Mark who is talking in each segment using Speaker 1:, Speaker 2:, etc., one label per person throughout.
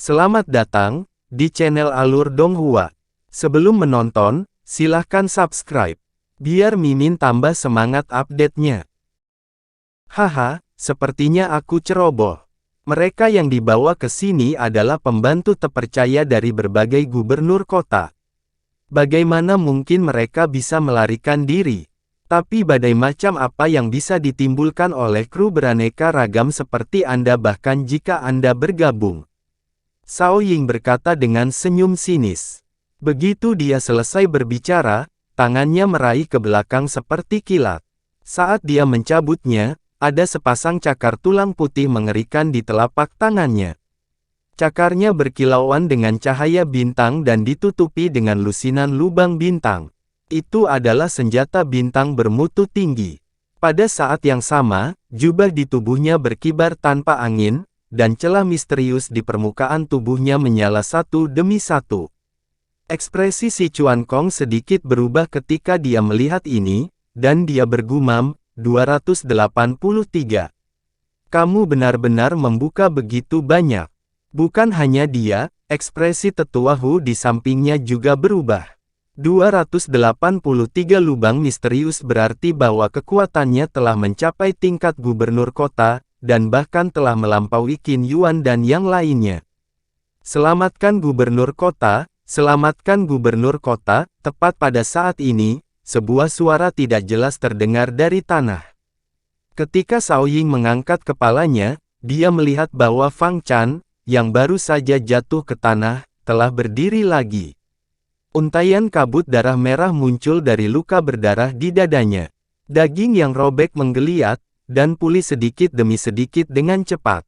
Speaker 1: Selamat datang di channel Alur Donghua. Sebelum menonton, silahkan subscribe, biar Mimin tambah semangat update-nya. Haha, sepertinya aku ceroboh. Mereka yang dibawa ke sini adalah pembantu terpercaya dari berbagai gubernur kota. Bagaimana mungkin mereka bisa melarikan diri? Tapi badai macam apa yang bisa ditimbulkan oleh kru beraneka ragam seperti Anda bahkan jika Anda bergabung? Cao Ying berkata dengan senyum sinis. Begitu dia selesai berbicara, tangannya meraih ke belakang seperti kilat. Saat dia mencabutnya, ada sepasang cakar tulang putih mengerikan di telapak tangannya. Cakarnya berkilauan dengan cahaya bintang dan ditutupi dengan lusinan lubang bintang. Itu adalah senjata bintang bermutu tinggi. Pada saat yang sama, jubah di tubuhnya berkibar tanpa angin, dan celah misterius di permukaan tubuhnya menyala satu demi satu. Ekspresi si Chuan Kong sedikit berubah ketika dia melihat ini, dan dia bergumam, 283. Kamu benar-benar membuka begitu banyak. Bukan hanya dia, ekspresi tetua Hu di sampingnya juga berubah. 283 lubang misterius berarti bahwa kekuatannya telah mencapai tingkat gubernur kota, dan bahkan telah melampaui Qin Yuan dan yang lainnya. Selamatkan gubernur kota, selamatkan gubernur kota. Tepat pada saat ini, sebuah suara tidak jelas terdengar dari tanah. Ketika Cao Ying mengangkat kepalanya, dia melihat bahwa Fang Chan, yang baru saja jatuh ke tanah, telah berdiri lagi. Untaian kabut darah merah muncul dari luka berdarah di dadanya. Daging yang robek menggeliat, dan pulih sedikit demi sedikit dengan cepat.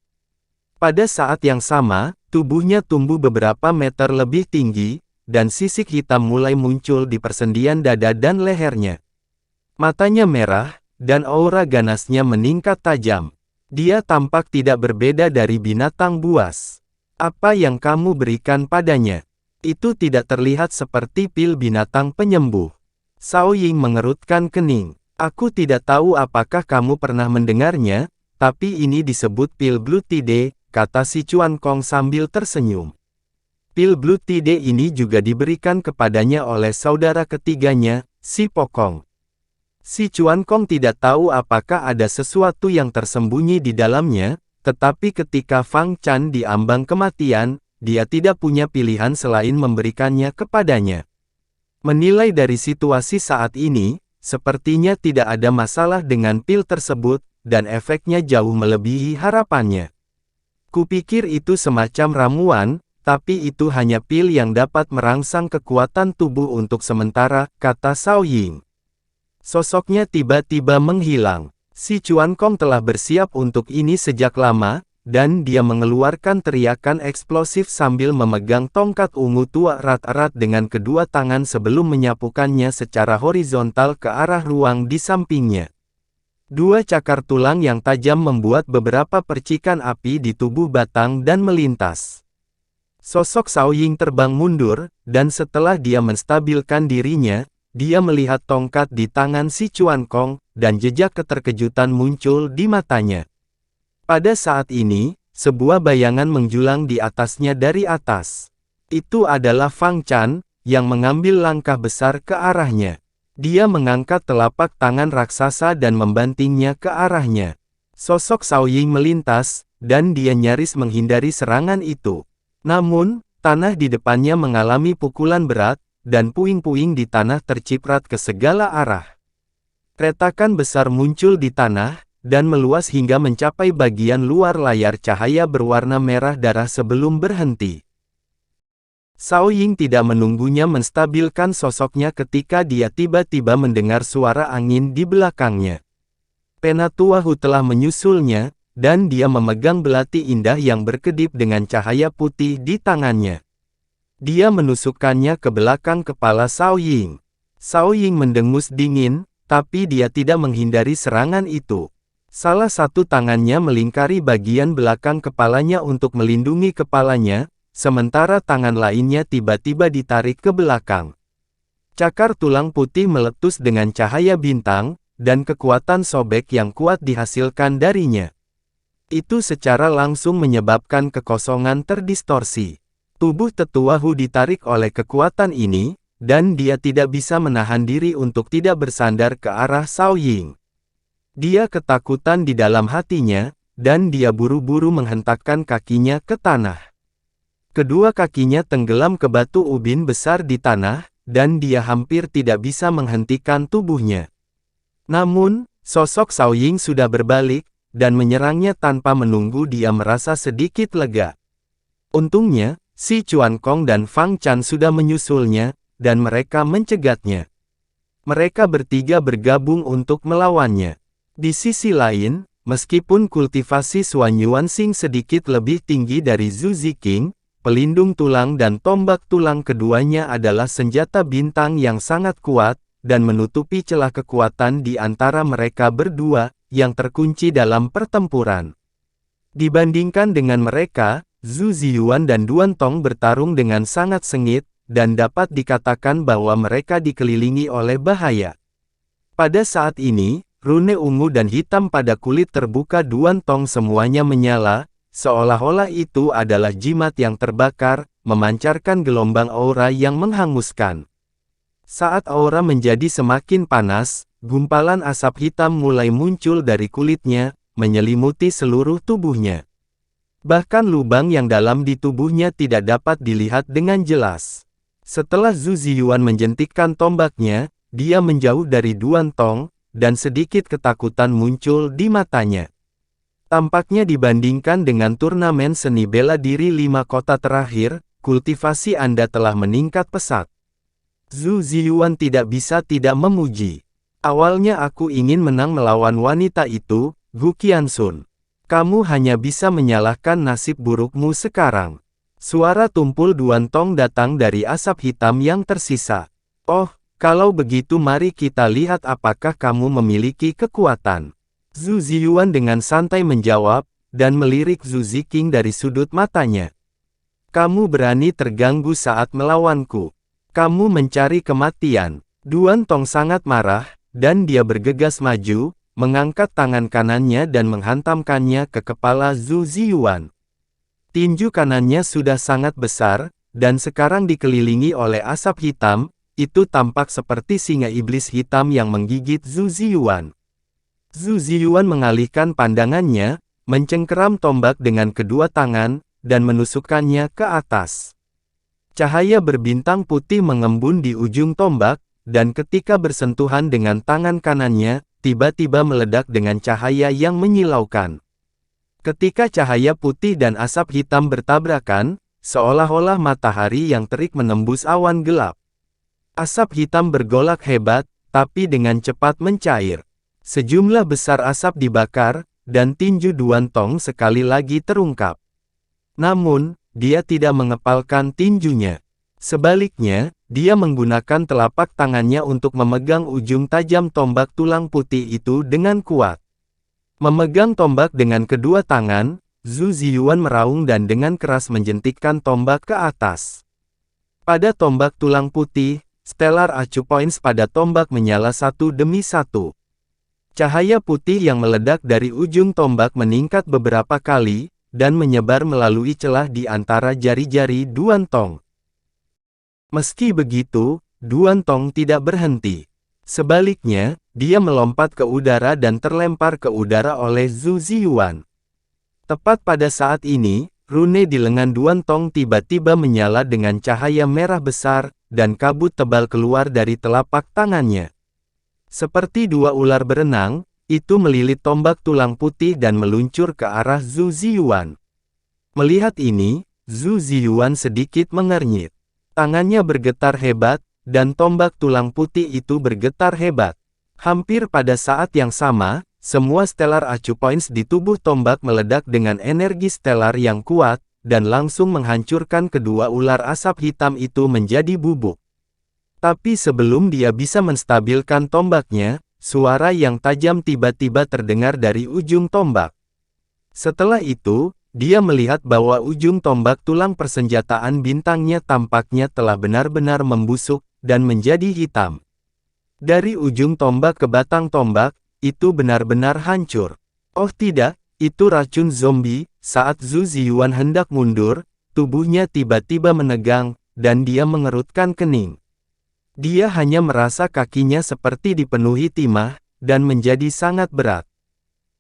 Speaker 1: Pada saat yang sama, tubuhnya tumbuh beberapa meter lebih tinggi, dan sisik hitam mulai muncul di persendian dada dan lehernya. Matanya merah, dan aura ganasnya meningkat tajam. Dia tampak tidak berbeda dari binatang buas. Apa yang kamu berikan padanya? Itu tidak terlihat seperti pil binatang penyembuh. Cao Ying mengerutkan kening. Aku tidak tahu apakah kamu pernah mendengarnya, tapi ini disebut pil Blue Tide, kata si Chuan Kong sambil tersenyum. Pil Blue Tide ini juga diberikan kepadanya oleh saudara ketiganya, si Pokong. Si Chuan Kong tidak tahu apakah ada sesuatu yang tersembunyi di dalamnya, tetapi ketika Fang Chan diambang kematian, dia tidak punya pilihan selain memberikannya kepadanya. Menilai dari situasi saat ini, sepertinya tidak ada masalah dengan pil tersebut, dan efeknya jauh melebihi harapannya. Kupikir itu semacam ramuan, tapi itu hanya pil yang dapat merangsang kekuatan tubuh untuk sementara, kata Cao Ying. Sosoknya tiba-tiba menghilang. Si Chuan Kong telah bersiap untuk ini sejak lama, dan dia mengeluarkan teriakan eksplosif sambil memegang tongkat ungu tua erat-erat dengan kedua tangan sebelum menyapukannya secara horizontal ke arah ruang di sampingnya. Dua cakar tulang yang tajam membuat beberapa percikan api di tubuh batang dan melintas. Sosok Cao Ying terbang mundur, dan setelah dia menstabilkan dirinya, dia melihat tongkat di tangan si Chuan Kong, dan jejak keterkejutan muncul di matanya. Pada saat ini, sebuah bayangan menjulang di atasnya dari atas. Itu adalah Fang Chan, yang mengambil langkah besar ke arahnya. Dia mengangkat telapak tangan raksasa dan membantingnya ke arahnya. Sosok Cao Ying melintas, dan dia nyaris menghindari serangan itu. Namun, tanah di depannya mengalami pukulan berat, dan puing-puing di tanah terciprat ke segala arah. Retakan besar muncul di tanah, dan meluas hingga mencapai bagian luar layar cahaya berwarna merah darah sebelum berhenti. Cao Ying tidak menunggunya menstabilkan sosoknya ketika dia tiba-tiba mendengar suara angin di belakangnya. Penatua Hu telah menyusulnya, dan dia memegang belati indah yang berkedip dengan cahaya putih di tangannya. Dia menusukkannya ke belakang kepala Cao Ying. Cao Ying mendengus dingin, tapi dia tidak menghindari serangan itu. Salah satu tangannya melingkari bagian belakang kepalanya untuk melindungi kepalanya, sementara tangan lainnya tiba-tiba ditarik ke belakang. Cakar tulang putih meletus dengan cahaya bintang, dan kekuatan sobek yang kuat dihasilkan darinya. Itu secara langsung menyebabkan kekosongan terdistorsi. Tubuh tetua Hu ditarik oleh kekuatan ini, dan dia tidak bisa menahan diri untuk tidak bersandar ke arah Cao Ying. Dia ketakutan di dalam hatinya, dan dia buru-buru menghentakkan kakinya ke tanah. Kedua kakinya tenggelam ke batu ubin besar di tanah, dan dia hampir tidak bisa menghentikan tubuhnya. Namun, sosok Cao Ying sudah berbalik, dan menyerangnya tanpa menunggu dia merasa sedikit lega. Untungnya, Si Chuan Kong dan Fang Chan sudah menyusulnya, dan mereka mencegatnya. Mereka bertiga bergabung untuk melawannya. Di sisi lain, meskipun kultivasi Xuan Yuanxing sedikit lebih tinggi dari Zhu Ziqing, pelindung tulang dan tombak tulang keduanya adalah senjata bintang yang sangat kuat, dan menutupi celah kekuatan di antara mereka berdua, yang terkunci dalam pertempuran. Dibandingkan dengan mereka, Zhu Ziyuan dan Duan Tong bertarung dengan sangat sengit, dan dapat dikatakan bahwa mereka dikelilingi oleh bahaya. Pada saat ini, rune ungu dan hitam pada kulit terbuka Duan Tong semuanya menyala, seolah-olah itu adalah jimat yang terbakar, memancarkan gelombang aura yang menghanguskan. Saat aura menjadi semakin panas, gumpalan asap hitam mulai muncul dari kulitnya, menyelimuti seluruh tubuhnya. Bahkan lubang yang dalam di tubuhnya tidak dapat dilihat dengan jelas. Setelah Zhu Ziyuan menjentikkan tombaknya, dia menjauh dari Duan Tong, dan sedikit ketakutan muncul di matanya. Tampaknya dibandingkan dengan turnamen seni bela diri 5 kota terakhir, kultivasi Anda telah meningkat pesat. Zhu Ziyuan tidak bisa tidak memuji. Awalnya aku ingin menang melawan wanita itu, Gu Qianxun. Kamu hanya bisa menyalahkan nasib burukmu sekarang. Suara tumpul Duan Tong datang dari asap hitam yang tersisa. Oh, kalau begitu mari kita lihat apakah kamu memiliki kekuatan. Zhu Ziyuan dengan santai menjawab, dan melirik Zhu Ziqing dari sudut matanya. Kamu berani terganggu saat melawanku. Kamu mencari kematian. Duan Tong sangat marah, dan dia bergegas maju, mengangkat tangan kanannya dan menghantamkannya ke kepala Zhu Ziyuan. Tinju kanannya sudah sangat besar, dan sekarang dikelilingi oleh asap hitam, itu tampak seperti singa iblis hitam yang menggigit Zhu Ziyuan. Zhu Ziyuan mengalihkan pandangannya, mencengkeram tombak dengan kedua tangan, dan menusukkannya ke atas. Cahaya berbintang putih mengembun di ujung tombak, dan ketika bersentuhan dengan tangan kanannya, tiba-tiba meledak dengan cahaya yang menyilaukan. Ketika cahaya putih dan asap hitam bertabrakan, seolah-olah matahari yang terik menembus awan gelap. Asap hitam bergolak hebat, tapi dengan cepat mencair. Sejumlah besar asap dibakar, dan tinju Duan Tong sekali lagi terungkap. Namun, dia tidak mengepalkan tinjunya. Sebaliknya, dia menggunakan telapak tangannya untuk memegang ujung tajam tombak tulang putih itu dengan kuat. Memegang tombak dengan kedua tangan, Zhu Ziyuan meraung dan dengan keras menjentikkan tombak ke atas. Pada tombak tulang putih, stellar acu points pada tombak menyala satu demi satu. Cahaya putih yang meledak dari ujung tombak meningkat beberapa kali, dan menyebar melalui celah di antara jari-jari Duan Tong. Meski begitu, Duan Tong tidak berhenti. Sebaliknya, dia melompat ke udara dan terlempar ke udara oleh Zhu Ziyuan. Tepat pada saat ini, rune di lengan Duan Tong tiba-tiba menyala dengan cahaya merah besar, dan kabut tebal keluar dari telapak tangannya. Seperti dua ular berenang, itu melilit tombak tulang putih dan meluncur ke arah Zhu Ziyuan. Melihat ini, Zhu Ziyuan sedikit mengernyit. Tangannya bergetar hebat, dan tombak tulang putih itu bergetar hebat. Hampir pada saat yang sama, semua stellar acu points di tubuh tombak meledak dengan energi stellar yang kuat, dan langsung menghancurkan kedua ular asap hitam itu menjadi bubuk. Tapi sebelum dia bisa menstabilkan tombaknya, suara yang tajam tiba-tiba terdengar dari ujung tombak. Setelah itu, dia melihat bahwa ujung tombak tulang persenjataan bintangnya tampaknya telah benar-benar membusuk, dan menjadi hitam. Dari ujung tombak ke batang tombak, itu benar-benar hancur. Oh tidak, Itu racun zombie. Saat Zhu Ziyuan hendak mundur, tubuhnya tiba-tiba menegang, dan dia mengerutkan kening. Dia hanya merasa kakinya seperti dipenuhi timah, dan menjadi sangat berat.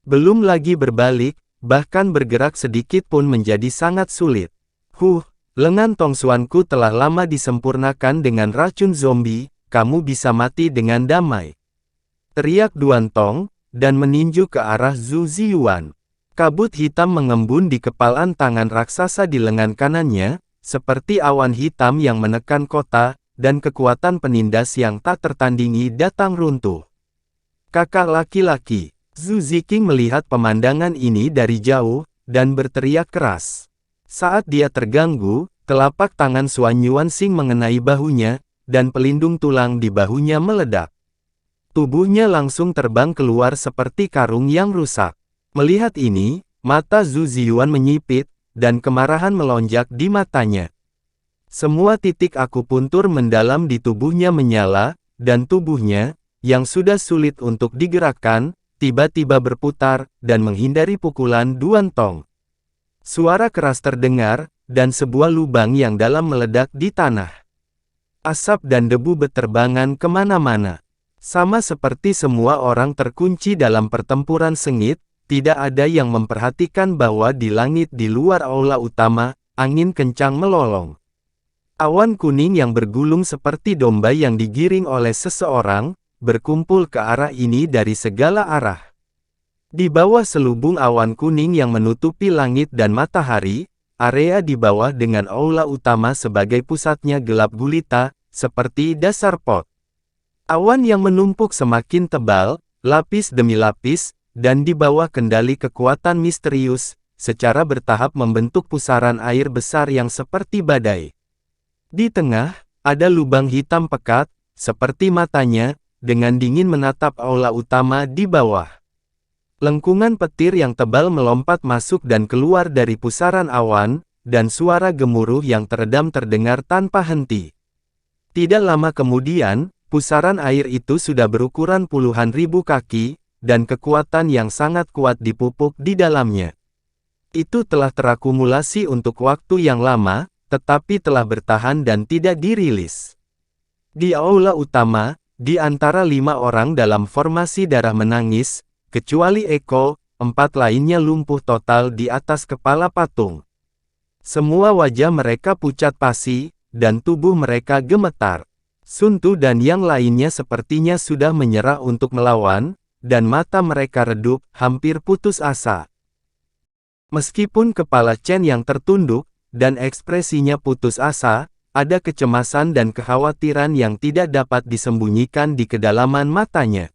Speaker 1: Belum lagi berbalik, bahkan bergerak sedikit pun menjadi sangat sulit. Lengan tongsuanku telah lama disempurnakan dengan racun zombie, kamu bisa mati dengan damai. Teriak Duan Tong, dan meninju ke arah Zhu Ziyuan. Kabut hitam mengembun di kepalan tangan raksasa di lengan kanannya, seperti awan hitam yang menekan kota, dan kekuatan penindas yang tak tertandingi datang runtuh. Kakak laki-laki, Zhu Ziqing melihat pemandangan ini dari jauh, dan berteriak keras. Saat dia terganggu, telapak tangan Xuan Yuanxing mengenai bahunya, dan pelindung tulang di bahunya meledak. Tubuhnya langsung terbang keluar seperti karung yang rusak. Melihat ini, mata Zhu Ziyuan menyipit, dan kemarahan melonjak di matanya. Semua titik akupuntur mendalam di tubuhnya menyala, dan tubuhnya, yang sudah sulit untuk digerakkan, tiba-tiba berputar, dan menghindari pukulan Duan Tong. Suara keras terdengar, dan sebuah lubang yang dalam meledak di tanah. Asap dan debu beterbangan kemana-mana. Sama seperti semua orang terkunci dalam pertempuran sengit, tidak ada yang memperhatikan bahwa di langit di luar aula utama, angin kencang melolong. Awan kuning yang bergulung seperti domba yang digiring oleh seseorang, berkumpul ke arah ini dari segala arah. Di bawah selubung awan kuning yang menutupi langit dan matahari, area di bawah dengan aula utama sebagai pusatnya gelap gulita, seperti dasar pot. Awan yang menumpuk semakin tebal, lapis demi lapis, dan di bawah kendali kekuatan misterius, secara bertahap membentuk pusaran air besar yang seperti badai. Di tengah, ada lubang hitam pekat, seperti matanya, dengan dingin menatap aula utama di bawah. Lengkungan petir yang tebal melompat masuk dan keluar dari pusaran awan, dan suara gemuruh yang teredam terdengar tanpa henti. Tidak lama kemudian, pusaran air itu sudah berukuran puluhan ribu kaki, dan kekuatan yang sangat kuat dipupuk di dalamnya. Itu telah terakumulasi untuk waktu yang lama, tetapi telah bertahan dan tidak dirilis. Di aula utama, di antara 5 orang dalam formasi darah menangis, kecuali Eko, 4 lainnya lumpuh total di atas kepala patung. Semua wajah mereka pucat pasi, dan tubuh mereka gemetar. Sun Tu dan yang lainnya sepertinya sudah menyerah untuk melawan, dan mata mereka redup, hampir putus asa. Meskipun kepala Chen yang tertunduk, dan ekspresinya putus asa, ada kecemasan dan kekhawatiran yang tidak dapat disembunyikan di kedalaman matanya.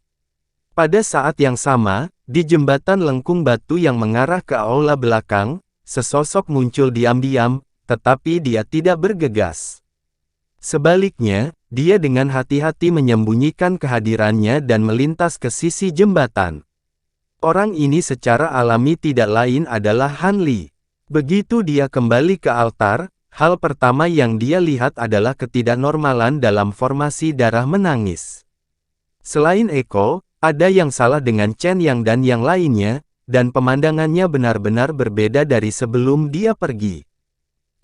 Speaker 1: Pada saat yang sama, di jembatan lengkung batu yang mengarah ke aula belakang, sesosok muncul diam-diam, tetapi dia tidak bergegas. Sebaliknya, dia dengan hati-hati menyembunyikan kehadirannya dan melintas ke sisi jembatan. Orang ini secara alami tidak lain adalah Han Li. Begitu dia kembali ke altar, hal pertama yang dia lihat adalah ketidaknormalan dalam formasi darah menangis. Selain Eko, ada yang salah dengan Chen Yang dan yang lainnya, dan pemandangannya benar-benar berbeda dari sebelum dia pergi.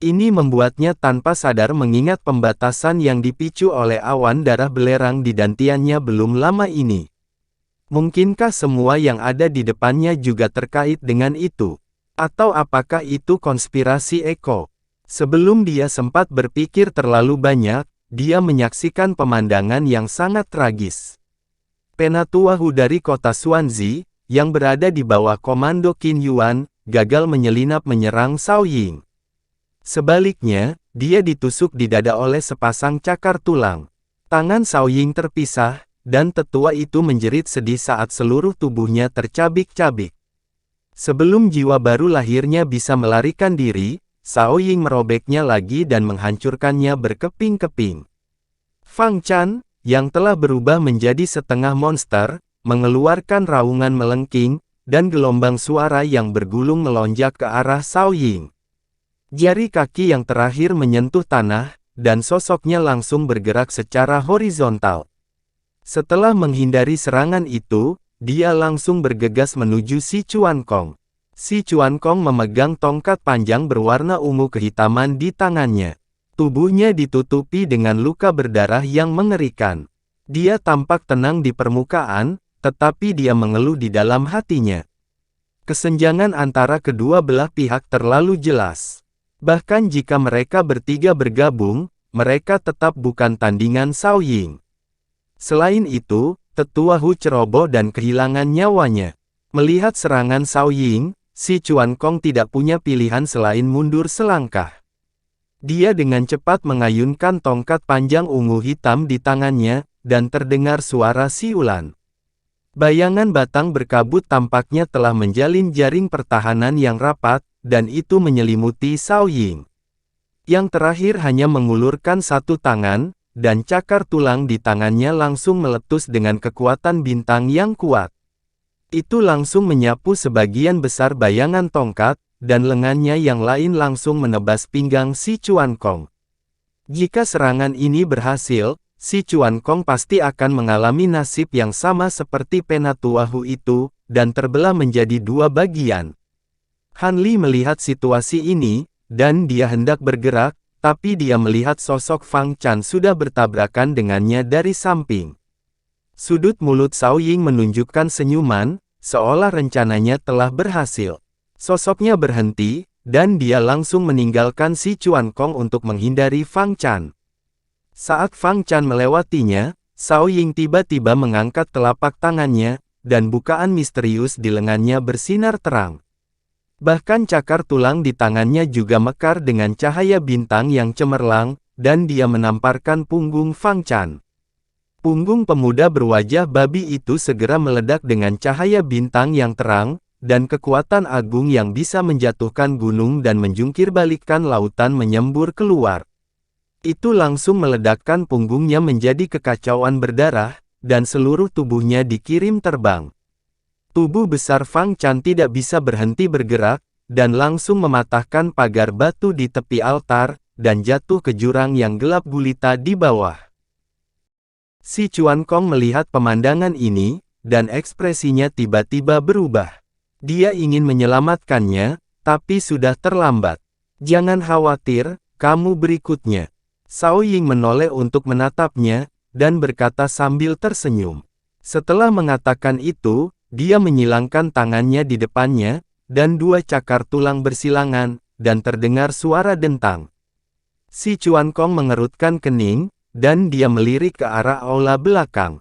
Speaker 1: Ini membuatnya tanpa sadar mengingat pembatasan yang dipicu oleh awan darah belerang di dantiannya belum lama ini. Mungkinkah semua yang ada di depannya juga terkait dengan itu? Atau apakah itu konspirasi Eko? Sebelum dia sempat berpikir terlalu banyak, dia menyaksikan pemandangan yang sangat tragis. Penatua Hu dari kota Xuanzi, yang berada di bawah komando Qin Yuan, gagal menyelinap menyerang Cao Ying. Sebaliknya, dia ditusuk di dada oleh sepasang cakar tulang. Tangan Cao Ying terpisah, dan tetua itu menjerit sedih saat seluruh tubuhnya tercabik-cabik. Sebelum jiwa baru lahirnya bisa melarikan diri, Cao Ying merobeknya lagi dan menghancurkannya berkeping-keping. Fang Chan, yang telah berubah menjadi setengah monster, mengeluarkan raungan melengking, dan gelombang suara yang bergulung melonjak ke arah Cao Ying. Jari kaki yang terakhir menyentuh tanah, dan sosoknya langsung bergerak secara horizontal. Setelah menghindari serangan itu, dia langsung bergegas menuju si Chuan Kong. Si Chuan Kong memegang tongkat panjang berwarna ungu kehitaman di tangannya. Tubuhnya ditutupi dengan luka berdarah yang mengerikan. Dia tampak tenang di permukaan, tetapi dia mengeluh di dalam hatinya. Kesenjangan antara kedua belah pihak terlalu jelas. Bahkan jika mereka bertiga bergabung, mereka tetap bukan tandingan Cao Ying. Selain itu, Tetua Hu ceroboh dan kehilangan nyawanya. Melihat serangan Cao Ying, si Chuan Kong tidak punya pilihan selain mundur selangkah. Dia dengan cepat mengayunkan tongkat panjang ungu hitam di tangannya, dan terdengar suara siulan. Bayangan batang berkabut tampaknya telah menjalin jaring pertahanan yang rapat, dan itu menyelimuti Cao Ying. Yang terakhir hanya mengulurkan satu tangan, dan cakar tulang di tangannya langsung meletus dengan kekuatan bintang yang kuat. Itu langsung menyapu sebagian besar bayangan tongkat, dan lengannya yang lain langsung menebas pinggang si Chuan Kong. Jika serangan ini berhasil, si Chuan Kong pasti akan mengalami nasib yang sama seperti Penatua Hu itu, dan terbelah menjadi dua bagian. Han Li melihat situasi ini, dan dia hendak bergerak, tapi dia melihat sosok Fang Chan sudah bertabrakan dengannya dari samping. Sudut mulut Cao Ying menunjukkan senyuman, seolah rencananya telah berhasil. Sosoknya berhenti, dan dia langsung meninggalkan si Chuan Kong untuk menghindari Fang Chan. Saat Fang Chan melewatinya, Cao Ying tiba-tiba mengangkat telapak tangannya, dan bukaan misterius di lengannya bersinar terang. Bahkan cakar tulang di tangannya juga mekar dengan cahaya bintang yang cemerlang, dan dia menamparkan punggung Fang Chan. Punggung pemuda berwajah babi itu segera meledak dengan cahaya bintang yang terang, dan kekuatan agung yang bisa menjatuhkan gunung dan menjungkirbalikkan lautan menyembur keluar. Itu langsung meledakkan punggungnya menjadi kekacauan berdarah, dan seluruh tubuhnya dikirim terbang. Tubuh besar Fang Chan tidak bisa berhenti bergerak, dan langsung mematahkan pagar batu di tepi altar, dan jatuh ke jurang yang gelap gulita di bawah. Si Chuan Kong melihat pemandangan ini, dan ekspresinya tiba-tiba berubah. Dia ingin menyelamatkannya, tapi sudah terlambat. Jangan khawatir, kamu berikutnya. Cao Ying menoleh untuk menatapnya, dan berkata sambil tersenyum. Setelah mengatakan itu, dia menyilangkan tangannya di depannya, dan dua cakar tulang bersilangan, dan terdengar suara dentang. Si Chuan Kong mengerutkan kening, dan dia melirik ke arah aula belakang.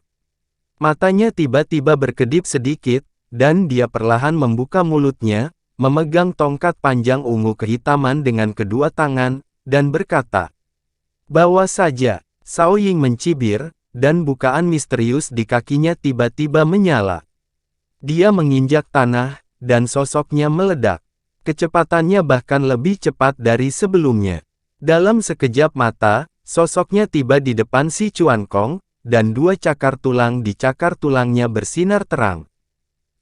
Speaker 1: Matanya tiba-tiba berkedip sedikit, dan dia perlahan membuka mulutnya, memegang tongkat panjang ungu kehitaman dengan kedua tangan, dan berkata, "Bawa saja." Cao Ying mencibir, dan bukaan misterius di kakinya tiba-tiba menyala. Dia menginjak tanah, dan sosoknya meledak. Kecepatannya bahkan lebih cepat dari sebelumnya. Dalam sekejap mata, sosoknya tiba di depan si Chuan Kong, dan dua cakar tulang di cakar tulangnya bersinar terang.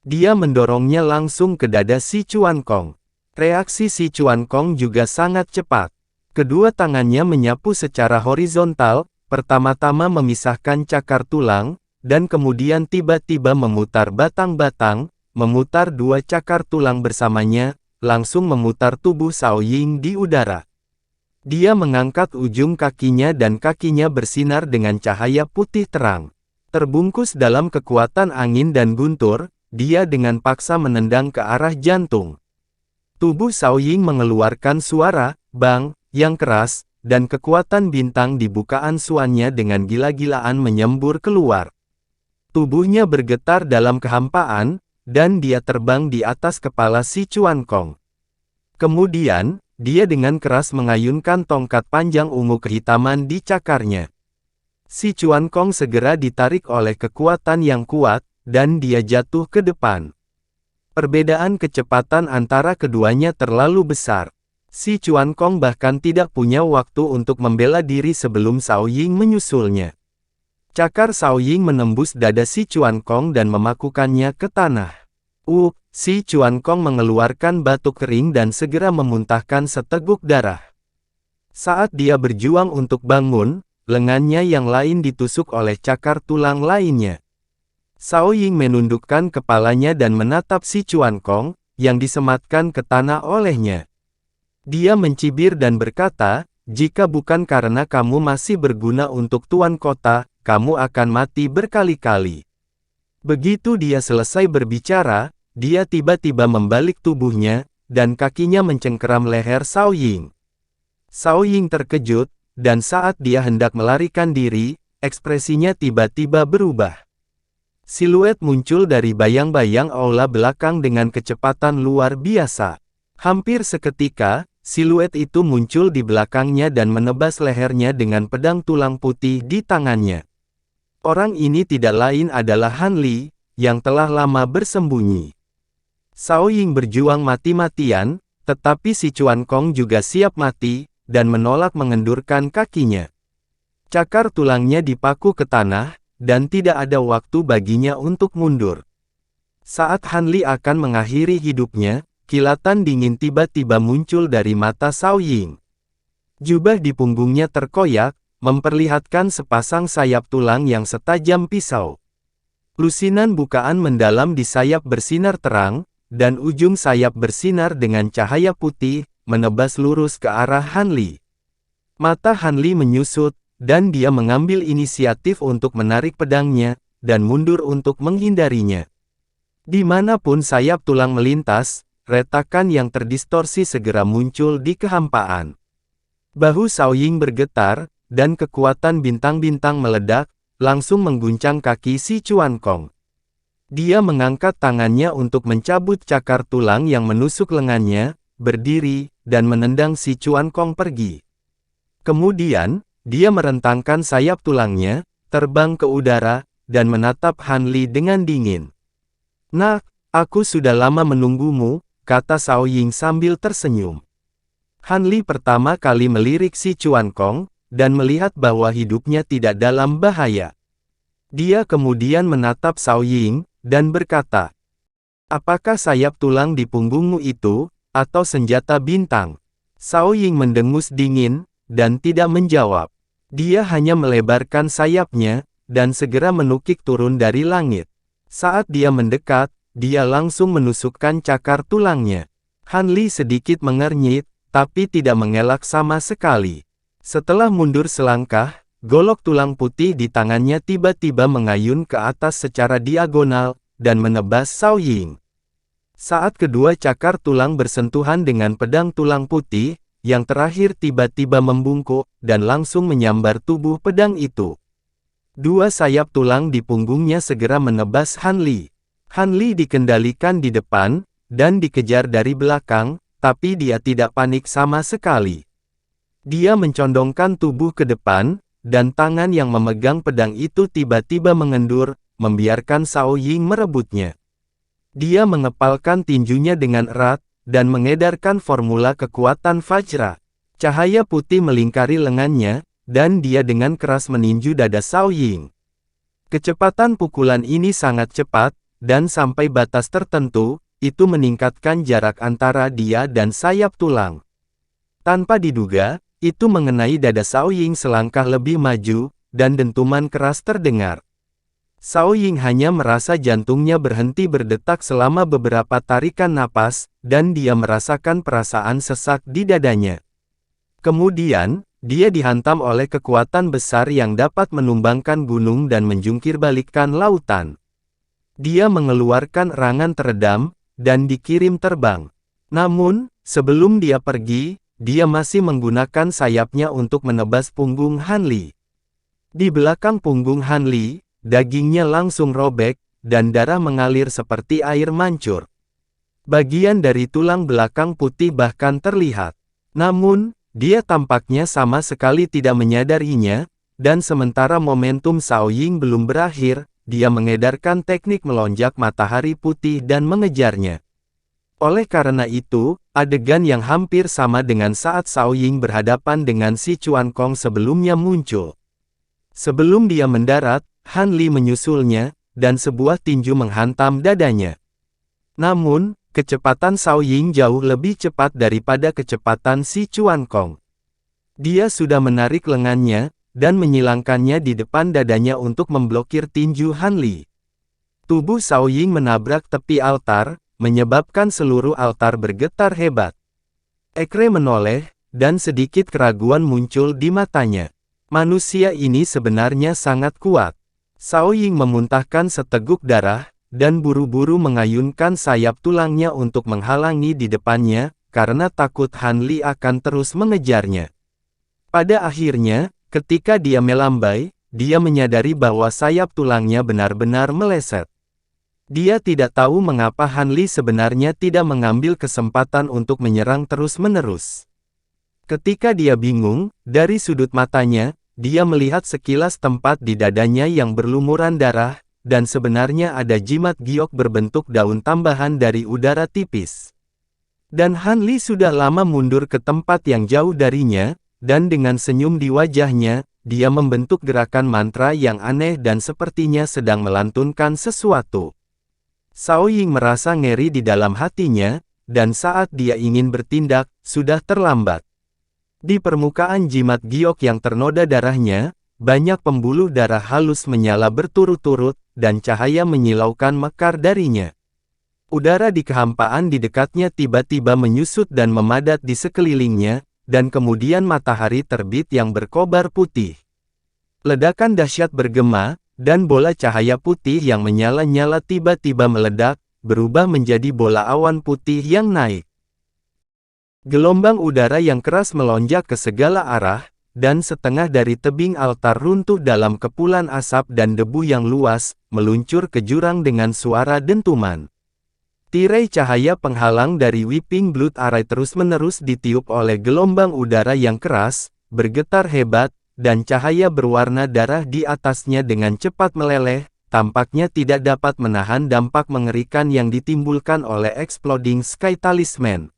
Speaker 1: Dia mendorongnya langsung ke dada si Chuan Kong. Reaksi si Chuan Kong juga sangat cepat. Kedua tangannya menyapu secara horizontal, pertama-tama memisahkan cakar tulang, dan kemudian tiba-tiba memutar batang-batang, memutar dua cakar tulang bersamanya, langsung memutar tubuh Cao Ying di udara. Dia mengangkat ujung kakinya dan kakinya bersinar dengan cahaya putih terang. Terbungkus dalam kekuatan angin dan guntur, dia dengan paksa menendang ke arah jantung. Tubuh Cao Ying mengeluarkan suara, bang, yang keras, dan kekuatan bintang di bukaan suannya dengan gila-gilaan menyembur keluar. Tubuhnya bergetar dalam kehampaan, dan dia terbang di atas kepala si Chuan Kong. Kemudian, dia dengan keras mengayunkan tongkat panjang ungu kehitaman di cakarnya. Si Chuan Kong segera ditarik oleh kekuatan yang kuat, dan dia jatuh ke depan. Perbedaan kecepatan antara keduanya terlalu besar. Si Chuan Kong bahkan tidak punya waktu untuk membela diri sebelum Cao Ying menyusulnya. Cakar Cao Ying menembus dada si Chuan Kong dan memakukannya ke tanah. Si Chuan Kong mengeluarkan batuk kering dan segera memuntahkan seteguk darah. Saat dia berjuang untuk bangun, lengannya yang lain ditusuk oleh cakar tulang lainnya. Cao Ying menundukkan kepalanya dan menatap si Chuan Kong, yang disematkan ke tanah olehnya. Dia mencibir dan berkata, "Jika bukan karena kamu masih berguna untuk tuan kota, kamu akan mati berkali-kali." Begitu dia selesai berbicara, dia tiba-tiba membalik tubuhnya, dan kakinya mencengkeram leher Cao Ying. Cao Ying terkejut, dan saat dia hendak melarikan diri, ekspresinya tiba-tiba berubah. Siluet muncul dari bayang-bayang aula belakang dengan kecepatan luar biasa. Hampir seketika, siluet itu muncul di belakangnya dan menebas lehernya dengan pedang tulang putih di tangannya. Orang ini tidak lain adalah Han Li, yang telah lama bersembunyi. Cao Ying berjuang mati-matian, tetapi si Chuan Kong juga siap mati, dan menolak mengendurkan kakinya. Cakar tulangnya dipaku ke tanah, dan tidak ada waktu baginya untuk mundur. Saat Han Li akan mengakhiri hidupnya, kilatan dingin tiba-tiba muncul dari mata Cao Ying. Jubah di punggungnya terkoyak, memperlihatkan sepasang sayap tulang yang setajam pisau. Lusinan bukaan mendalam di sayap bersinar terang, dan ujung sayap bersinar dengan cahaya putih, menebas lurus ke arah Han Li. Mata Han Li menyusut, dan dia mengambil inisiatif untuk menarik pedangnya, dan mundur untuk menghindarinya. Dimanapun sayap tulang melintas, retakan yang terdistorsi segera muncul di kehampaan. Bahu Cao Ying bergetar, dan kekuatan bintang-bintang meledak, langsung mengguncang kaki si Chuan Kong. Dia mengangkat tangannya untuk mencabut cakar tulang yang menusuk lengannya, berdiri, dan menendang si Chuan Kong pergi. Kemudian, dia merentangkan sayap tulangnya, terbang ke udara, dan menatap Han Li dengan dingin. "Nak, aku sudah lama menunggumu," kata Cao Ying sambil tersenyum. Han Li pertama kali melirik si Chuan Kong, dan melihat bahwa hidupnya tidak dalam bahaya. Dia kemudian menatap Cao Ying, dan berkata, "Apakah sayap tulang di punggungmu itu, atau senjata bintang?" Cao Ying mendengus dingin, dan tidak menjawab. Dia hanya melebarkan sayapnya, dan segera menukik turun dari langit. Saat dia mendekat, dia langsung menusukkan cakar tulangnya. Han Li sedikit mengernyit, tapi tidak mengelak sama sekali. Setelah mundur selangkah, golok tulang putih di tangannya tiba-tiba mengayun ke atas secara diagonal, dan menebas Cao Ying. Saat kedua cakar tulang bersentuhan dengan pedang tulang putih, yang terakhir tiba-tiba membungkuk, dan langsung menyambar tubuh pedang itu. Dua sayap tulang di punggungnya segera menebas Han Li. Han Li dikendalikan di depan, dan dikejar dari belakang, tapi dia tidak panik sama sekali. Dia mencondongkan tubuh ke depan, dan tangan yang memegang pedang itu tiba-tiba mengendur, membiarkan Cao Ying merebutnya. Dia mengepalkan tinjunya dengan erat, dan mengedarkan formula kekuatan Vajra. Cahaya putih melingkari lengannya, dan dia dengan keras meninju dada Cao Ying. Kecepatan pukulan ini sangat cepat, dan sampai batas tertentu, itu meningkatkan jarak antara dia dan sayap tulang. Tanpa diduga, itu mengenai dada Cao Ying selangkah lebih maju, dan dentuman keras terdengar. Cao Ying hanya merasa jantungnya berhenti berdetak selama beberapa tarikan napas, dan dia merasakan perasaan sesak di dadanya. Kemudian, dia dihantam oleh kekuatan besar yang dapat menumbangkan gunung dan menjungkirbalikkan lautan. Dia mengeluarkan erangan teredam, dan dikirim terbang. Namun, sebelum dia pergi, dia masih menggunakan sayapnya untuk menebas punggung Han Li. Di belakang punggung Han Li, dagingnya langsung robek, dan darah mengalir seperti air mancur. Bagian dari tulang belakang putih bahkan terlihat. Namun, dia tampaknya sama sekali tidak menyadarinya, dan sementara momentum Cao Ying belum berakhir, dia mengedarkan teknik melonjak matahari putih dan mengejarnya. Oleh karena itu, adegan yang hampir sama dengan saat Cao Ying berhadapan dengan si Chuan Kong sebelumnya muncul. Sebelum dia mendarat, Han Li menyusulnya, dan sebuah tinju menghantam dadanya. Namun, kecepatan Cao Ying jauh lebih cepat daripada kecepatan si Chuan Kong. Dia sudah menarik lengannya, dan menyilangkannya di depan dadanya untuk memblokir tinju Han Li. Tubuh Cao Ying menabrak tepi altar, menyebabkan seluruh altar bergetar hebat. Ekre menoleh, dan sedikit keraguan muncul di matanya. Manusia ini sebenarnya sangat kuat. Shaoying memuntahkan seteguk darah, dan buru-buru mengayunkan sayap tulangnya untuk menghalangi di depannya, karena takut Han Li akan terus mengejarnya. Pada akhirnya, ketika dia melambai, dia menyadari bahwa sayap tulangnya benar-benar meleset. Dia tidak tahu mengapa Han Li sebenarnya tidak mengambil kesempatan untuk menyerang terus-menerus. Ketika dia bingung, dari sudut matanya, dia melihat sekilas tempat di dadanya yang berlumuran darah, dan sebenarnya ada jimat giok berbentuk daun tambahan dari udara tipis. Dan Han Li sudah lama mundur ke tempat yang jauh darinya, dan dengan senyum di wajahnya, dia membentuk gerakan mantra yang aneh dan sepertinya sedang melantunkan sesuatu. Shaoying merasa ngeri di dalam hatinya, dan saat dia ingin bertindak, sudah terlambat. Di permukaan jimat giok yang ternoda darahnya, banyak pembuluh darah halus menyala berturut-turut, dan cahaya menyilaukan mekar darinya. Udara di kehampaan di dekatnya tiba-tiba menyusut dan memadat di sekelilingnya, dan kemudian matahari terbit yang berkobar putih. Ledakan dahsyat bergema, dan bola cahaya putih yang menyala-nyala tiba-tiba meledak, berubah menjadi bola awan putih yang naik. Gelombang udara yang keras melonjak ke segala arah, dan setengah dari tebing altar runtuh dalam kepulan asap dan debu yang luas, meluncur ke jurang dengan suara dentuman. Tirai cahaya penghalang dari Weeping Blood Array terus-menerus ditiup oleh gelombang udara yang keras, bergetar hebat, dan cahaya berwarna darah di atasnya dengan cepat meleleh, tampaknya tidak dapat menahan dampak mengerikan yang ditimbulkan oleh Exploding Sky Talisman.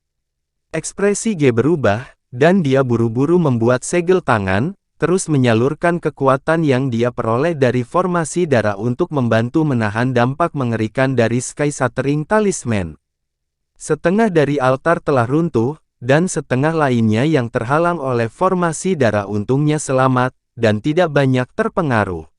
Speaker 1: Ekspresi Ge berubah, dan dia buru-buru membuat segel tangan, terus menyalurkan kekuatan yang dia peroleh dari formasi darah untuk membantu menahan dampak mengerikan dari Sky Shattering Talisman. Setengah dari altar telah runtuh, dan setengah lainnya yang terhalang oleh formasi darah untungnya selamat, dan tidak banyak terpengaruh.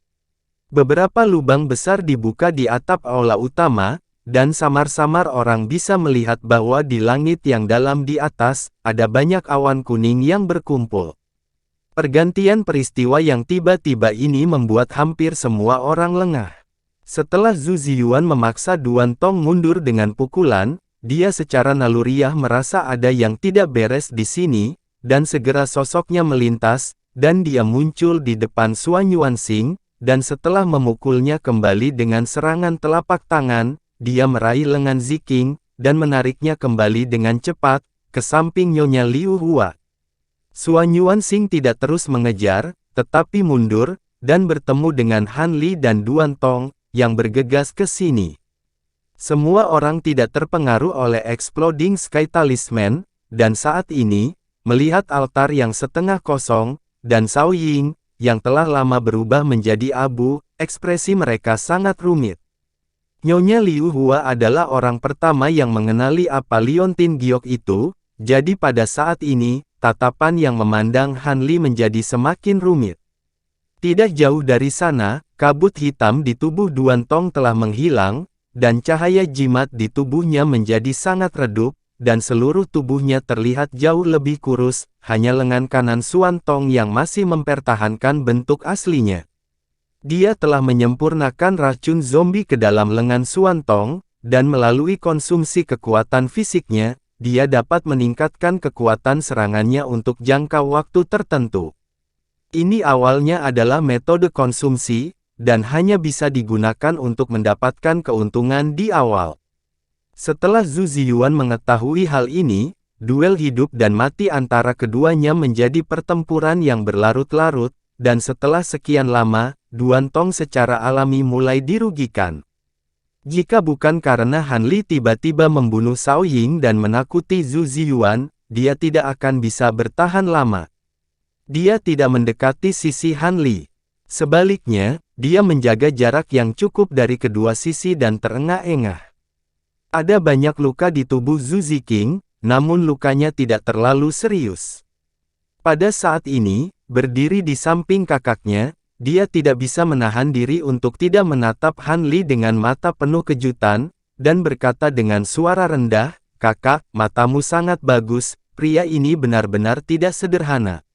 Speaker 1: Beberapa lubang besar dibuka di atap aula utama, dan samar-samar orang bisa melihat bahwa di langit yang dalam di atas, ada banyak awan kuning yang berkumpul. Pergantian peristiwa yang tiba-tiba ini membuat hampir semua orang lengah. Setelah Zhu Ziyuan memaksa Duan Tong mundur dengan pukulan, dia secara naluriah merasa ada yang tidak beres di sini, dan segera sosoknya melintas, dan dia muncul di depan Suan Yuanxing, dan setelah memukulnya kembali dengan serangan telapak tangan, dia meraih lengan Ziking, dan menariknya kembali dengan cepat, ke samping Nyonya Liu Hua. Suan Yuanxing tidak terus mengejar, tetapi mundur, dan bertemu dengan Han Li dan Duan Tong, yang bergegas ke sini. Semua orang tidak terpengaruh oleh Exploding Sky Talisman, dan saat ini, melihat altar yang setengah kosong, dan Shaoying, yang telah lama berubah menjadi abu, ekspresi mereka sangat rumit. Nyonya Liu Hua adalah orang pertama yang mengenali apa Liontin Giok itu, jadi pada saat ini, tatapan yang memandang Han Li menjadi semakin rumit. Tidak jauh dari sana, kabut hitam di tubuh Duan Tong telah menghilang, dan cahaya jimat di tubuhnya menjadi sangat redup, dan seluruh tubuhnya terlihat jauh lebih kurus, hanya lengan kanan Suan Tong yang masih mempertahankan bentuk aslinya. Dia telah menyempurnakan racun zombie ke dalam lengan Suan Tong, dan melalui konsumsi kekuatan fisiknya, dia dapat meningkatkan kekuatan serangannya untuk jangka waktu tertentu. Ini awalnya adalah metode konsumsi, dan hanya bisa digunakan untuk mendapatkan keuntungan di awal. Setelah Zhu Ziyuan mengetahui hal ini, duel hidup dan mati antara keduanya menjadi pertempuran yang berlarut-larut, dan setelah sekian lama, Duan Tong secara alami mulai dirugikan. Jika bukan karena Han Li tiba-tiba membunuh Shaoying dan menakuti Zhu Ziyuan, dia tidak akan bisa bertahan lama. Dia tidak mendekati sisi Han Li. Sebaliknya, dia menjaga jarak yang cukup dari kedua sisi dan terengah-engah. Ada banyak luka di tubuh Zhu Ziking, namun lukanya tidak terlalu serius. Pada saat ini, berdiri di samping kakaknya, dia tidak bisa menahan diri untuk tidak menatap Han Li dengan mata penuh kejutan, dan berkata dengan suara rendah, "Kakak, matamu sangat bagus, pria ini benar-benar tidak sederhana.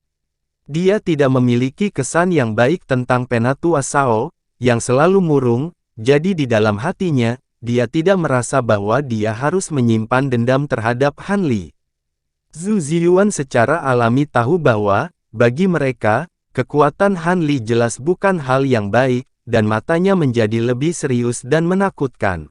Speaker 1: Dia tidak memiliki kesan yang baik tentang Penatua Sao, yang selalu murung, jadi di dalam hatinya, dia tidak merasa bahwa dia harus menyimpan dendam terhadap Han Li." Zhu Ziyuan secara alami tahu bahwa, bagi mereka, kekuatan Han Li jelas bukan hal yang baik, dan matanya menjadi lebih serius dan menakutkan.